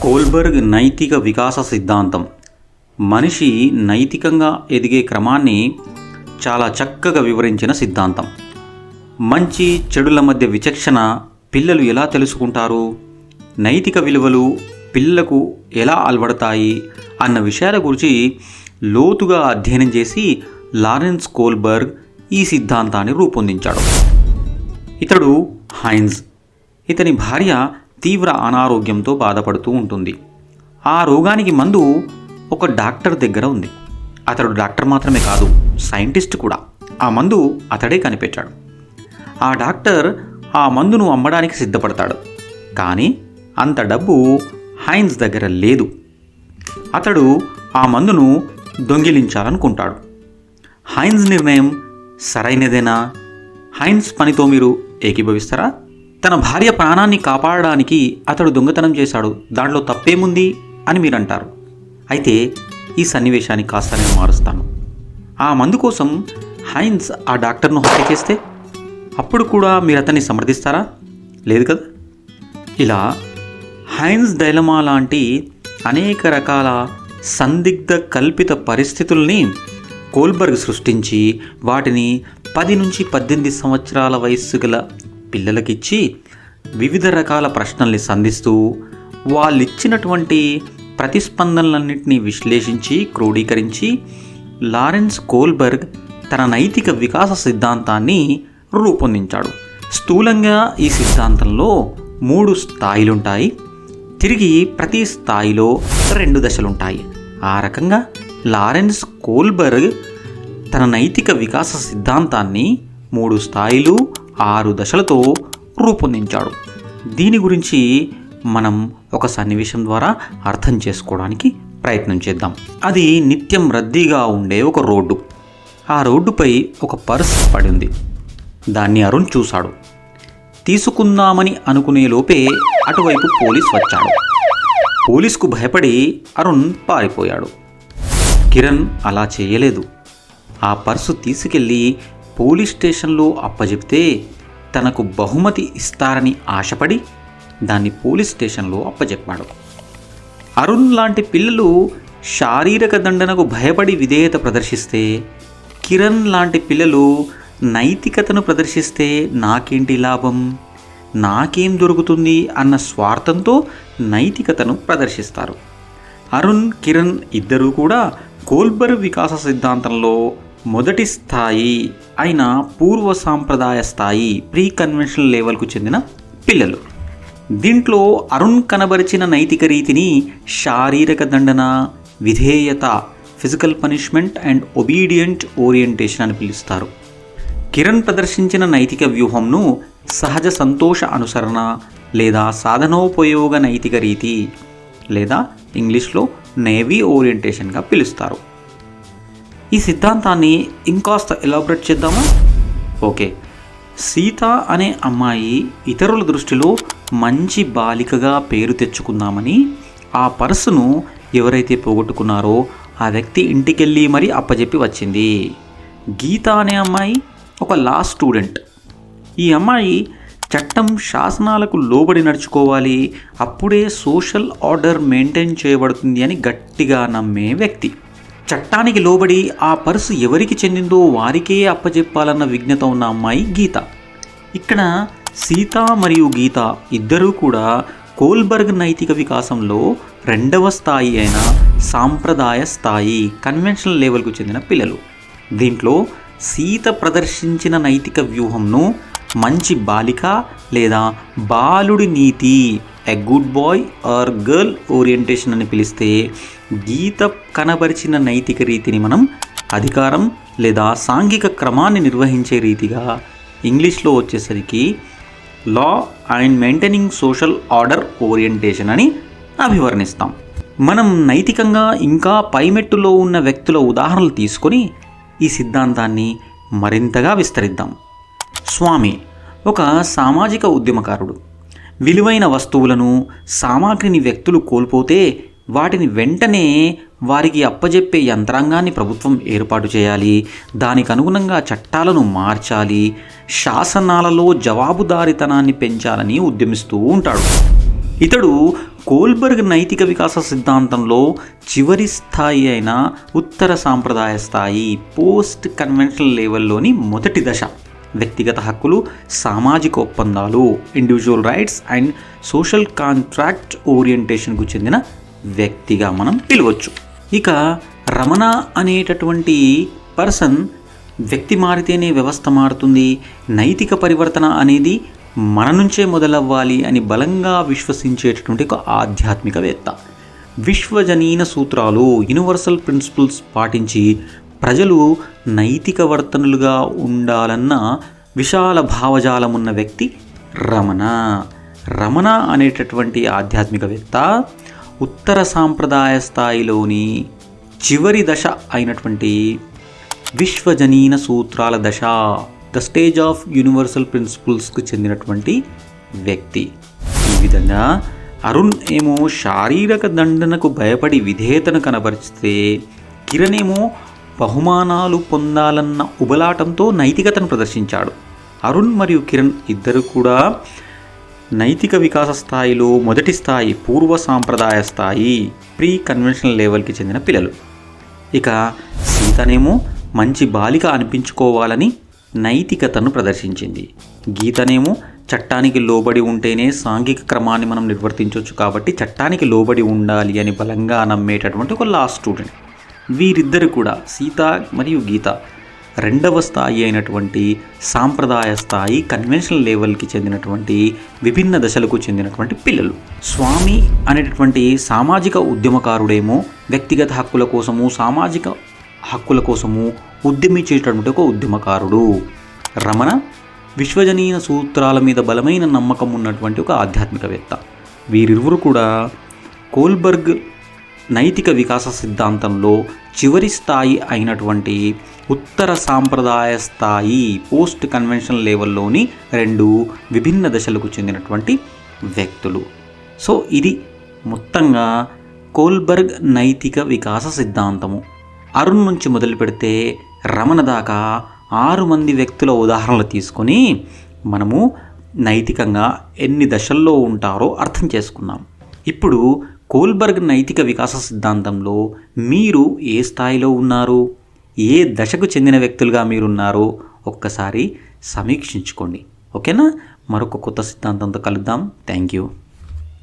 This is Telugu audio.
కోల్బర్గ్ నైతిక వికాస సిద్ధాంతం మనిషి నైతికంగా ఎదిగే క్రమాన్ని చాలా చక్కగా వివరించిన సిద్ధాంతం. మంచి చెడుల మధ్య విచక్షణ పిల్లలు ఎలా తెలుసుకుంటారు, నైతిక విలువలు పిల్లలకు ఎలా అలవడతాయి అన్న విషయాల గురించి లోతుగా అధ్యయనం చేసి లారెన్స్ కోల్బర్గ్ ఈ సిద్ధాంతాన్ని రూపొందించాడు. ఇతడు హైన్స్. ఇతని భార్య తీవ్ర అనారోగ్యంతో బాధపడుతూ ఉంటుంది. ఆ రోగానికి మందు ఒక డాక్టర్ దగ్గర ఉంది. అతడు డాక్టర్ మాత్రమే కాదు, సైంటిస్ట్ కూడా. ఆ మందు అతడే కనిపెట్టాడు. ఆ డాక్టర్ ఆ మందును అమ్మడానికి సిద్ధపడతాడు. కానీ అంత డబ్బు హైన్స్ దగ్గర లేదు. అతడు ఆ మందును దొంగిలించాలనుకుంటాడు. హైన్స్ నిర్ణయం సరైనదేనా? హైన్స్ పనితో మీరు ఏకీభవిస్తారా? తన భార్య ప్రాణాన్ని కాపాడడానికి అతడు దొంగతనం చేశాడు, దాంట్లో తప్పేముంది అని మీరంటారు. అయితే ఈ సన్నివేశాన్ని కాస్త నేను మారుస్తాను. ఆ మందు కోసం హైన్స్ ఆ డాక్టర్ను హత్య చేస్తే అప్పుడు కూడా మీరు అతన్ని సమర్థిస్తారా? లేదు కదా. ఇలా హైన్స్ డైలమా లాంటి అనేక రకాల సందిగ్ధ కల్పిత పరిస్థితుల్ని కోల్బర్గ్ సృష్టించి వాటిని 10 నుంచి 18 సంవత్సరాల వయస్సు గల పిల్లలకిచ్చి వివిధ రకాల ప్రశ్నల్ని సంధిస్తూ వాళ్ళిచ్చినటువంటి ప్రతిస్పందనలన్నింటినీ విశ్లేషించి క్రోడీకరించి లారెన్స్ కోల్బర్గ్ తన నైతిక వికాస సిద్ధాంతాన్ని రూపొందించాడు. స్థూలంగా ఈ సిద్ధాంతంలో 3 స్థాయిలుంటాయి. తిరిగి ప్రతి స్థాయిలో 2 దశలుంటాయి. ఆ రకంగా లారెన్స్ కోల్బర్గ్ తన నైతిక వికాస సిద్ధాంతాన్ని 3 స్థాయిలు 6 దశలతో రూపొందించాడు. దీని గురించి మనం ఒక సన్నివేశం ద్వారా అర్థం చేసుకోవడానికి ప్రయత్నం చేద్దాం. అది నిత్యం రద్దీగా ఉండే ఒక రోడ్డు. ఆ రోడ్డుపై ఒక పర్స్ పడింది. దాన్ని అరుణ్ చూశాడు. తీసుకుందామని అనుకునే లోపే అటువైపు పోలీస్ వచ్చాడు. పోలీస్కు భయపడి అరుణ్ పారిపోయాడు. కిరణ్ అలా చేయలేదు. ఆ పర్సు తీసుకెళ్ళి పోలీస్ స్టేషన్లో అప్పజెప్తే తనకు బహుమతి ఇస్తారని ఆశపడి దాన్ని పోలీస్ స్టేషన్లో అప్పజెప్పాడు. అరుణ్ లాంటి పిల్లలు శారీరక దండనకు భయపడి విధేయత ప్రదర్శిస్తే, కిరణ్ లాంటి పిల్లలు నైతికతను ప్రదర్శిస్తే నాకేంటి లాభం, నాకేం దొరుకుతుంది అన్న స్వార్థంతో నైతికతను ప్రదర్శిస్తారు. అరుణ్, కిరణ్ ఇద్దరూ కూడా కోల్బర్గ్ వికాస సిద్ధాంతంలో మొదటి స్థాయి అయిన పూర్వ సాంప్రదాయ స్థాయి ప్రీ కన్వెన్షనల్ లెవెల్కు చెందిన పిల్లలు. దీంట్లో అరుణ్ కనబరిచిన నైతిక రీతిని శారీరక దండన, విధేయత, physical punishment and obedient orientation అని పిలుస్తారు. కిరణ్ ప్రదర్శించిన నైతిక వ్యూహంను సహజ సంతోష అనుసరణ లేదా సాధనోపయోగ నైతిక రీతి లేదా ఇంగ్లీష్లో నేవీ ఓరియంటేషన్గా పిలుస్తారు. ఈ సిద్ధాంతాన్ని ఇంకాస్త ఎలాబరేట్ చేద్దామా? ఓకే. సీత అనే అమ్మాయి ఇతరుల దృష్టిలో మంచి బాలికగా పేరు తెచ్చుకుందామని ఆ పర్సును ఎవరైతే పోగొట్టుకున్నారో ఆ వ్యక్తి ఇంటికెళ్ళి మరీ అప్పజెప్పి వచ్చింది. గీత అనే అమ్మాయి ఒక లా స్టూడెంట్. ఈ అమ్మాయి చట్టం, శాసనాలకు లోబడి నడుచుకోవాలి, అప్పుడే సోషల్ ఆర్డర్ మెయింటైన్ చేయబడుతుంది అని గట్టిగా నమ్మే వ్యక్తి. చట్టానికి లోబడి ఆ పర్సు ఎవరికి చెందిందో వారికే అప్పజెప్పాలన్న విజ్ఞత ఉన్న అమ్మాయి గీత. ఇక్కడ సీత మరియు గీత ఇద్దరూ కూడా కోల్బర్గ్ నైతిక వికాసంలో 2వ స్థాయి అయిన సాంప్రదాయ స్థాయి కన్వెన్షనల్ లెవెల్కు చెందిన పిల్లలు. దీంట్లో సీత ప్రదర్శించిన నైతిక వ్యూహంను మంచి బాలిక లేదా బాలుడి నీతి, a good boy or girl orientation అని పిలిస్తే, గీత కనబరిచిన నైతిక రీతిని మనం అధికారం లేదా సాంఘిక క్రమాన్ని నిర్వహించే రీతిగా ఇంగ్లీష్లో వచ్చేసరికి law and maintaining social order orientation అని అభివర్ణిస్తాం. మనం నైతికంగా ఇంకా పైమెట్టులో ఉన్న వ్యక్తుల ఉదాహరణలు తీసుకొని ఈ సిద్ధాంతాన్ని మరింతగా విస్తరిద్దాం. స్వామి ఒక సామాజిక ఉద్యమకారుడు. విలువైన వస్తువులను, సామాగ్రిని వ్యక్తులు కోల్పోతే వాటిని వెంటనే వారికి అప్పజెప్పే యంత్రాంగాన్ని ప్రభుత్వం ఏర్పాటు చేయాలి, దానికి అనుగుణంగా చట్టాలను మార్చాలి, శాసనాలలో జవాబుదారీతనాన్ని పెంచాలని ఉద్యమిస్తూ ఉంటాడు. ఇతడు కోల్బర్గ్ నైతిక వికాస సిద్ధాంతంలో చివరి స్థాయి అయిన ఉత్తర సాంప్రదాయ స్థాయి పోస్ట్ కన్వెన్షనల్ లెవెల్లోని మొదటి దశ వ్యక్తిగత హక్కులు, సామాజిక ఒప్పందాలు, individual rights and social contract ఓరియంటేషన్కు చెందిన వ్యక్తిగా మనం పిలవచ్చు. ఇక రమణ అనేటటువంటి పర్సన్ వ్యక్తి మారితేనే వ్యవస్థ మారుతుంది, నైతిక పరివర్తన అనేది మన నుంచే మొదలవ్వాలి అని బలంగా విశ్వసించేటటువంటి ఒక ఆధ్యాత్మికవేత్త. విశ్వజనీన సూత్రాలు, యూనివర్సల్ ప్రిన్సిపల్స్ పాటించి ప్రజలు నైతిక వర్తనులుగా ఉండాలన్న విశాల భావజాలం ఉన్న వ్యక్తి రమణ. రమణ అనేటటువంటి ఆధ్యాత్మికవేత్త ఉత్తర సాంప్రదాయ స్థాయిలోని చివరి దశ అయినటువంటి విశ్వజనీన సూత్రాల దశ, ద స్టేజ్ ఆఫ్ యూనివర్సల్ ప్రిన్సిపల్స్కు చెందినటువంటి వ్యక్తి. ఈ విధంగా అరుణ్ ఏమో శారీరక దండనకు భయపడి విధేయతను కనబరిస్తే, కిరణ్ ఏమో బహుమానాలు పొందాలన్న ఉబలాటంతో నైతికతను ప్రదర్శించాడు. అరుణ్ మరియు కిరణ్ ఇద్దరు కూడా నైతిక వికాస స్థాయిలో మొదటి స్థాయి, పూర్వ సాంప్రదాయ స్థాయి, ప్రీ కన్వెన్షనల్ లెవెల్కి చెందిన పిల్లలు. ఇక సీతనేమో మంచి బాలిక అనిపించుకోవాలని నైతికతను ప్రదర్శించింది. గీతనేమో చట్టానికి లోబడి ఉంటేనే సాంఘిక క్రమాన్ని మనం నిర్వర్తించవచ్చు కాబట్టి చట్టానికి లోబడి ఉండాలి అని బలంగా నమ్మేటటువంటి ఒక లా స్టూడెంట్. వీరిద్దరు కూడా, సీత మరియు గీత, రెండవ స్థాయి అయినటువంటి సాంప్రదాయ స్థాయి కన్వెన్షనల్ లెవెల్కి చెందినటువంటి విభిన్న దశలకు చెందినటువంటి పిల్లలు. స్వామి అనేటటువంటి సామాజిక ఉద్యమకారుడేమో వ్యక్తిగత హక్కుల కోసము, సామాజిక హక్కుల కోసము ఉద్యమించేటటువంటి ఒక ఉద్యమకారుడు. రమణ విశ్వజనీన సూత్రాల మీద బలమైన నమ్మకం ఉన్నటువంటి ఒక ఆధ్యాత్మికవేత్త. వీరిరువురు కూడా కోల్బర్గ్ నైతిక వికాస సిద్ధాంతంలో చివరి స్థాయి అయినటువంటి ఉత్తర సాంప్రదాయ స్థాయి పోస్ట్ కన్వెన్షనల్ లెవెల్లోని రెండు విభిన్న దశలకు చెందినటువంటి వ్యక్తులు. సో ఇది మొత్తంగా కోల్బర్గ్ నైతిక వికాస సిద్ధాంతము. అరుణ్ నుంచి మొదలు పెడితే రమణ దాకా 6 మంది వ్యక్తుల ఉదాహరణలు తీసుకొని మనము నైతికంగా ఎన్ని దశల్లో ఉంటారో అర్థం చేసుకున్నాం. ఇప్పుడు కోల్బర్గ్ నైతిక వికాస సిద్ధాంతంలో మీరు ఏ స్థాయిలో ఉన్నారు, ఏ దశకు చెందిన వ్యక్తులుగా మీరున్నారో ఒక్కసారి సమీక్షించుకోండి. ఓకేనా? మరొక కొత్త సిద్ధాంతంతో కలుద్దాం. Thank you.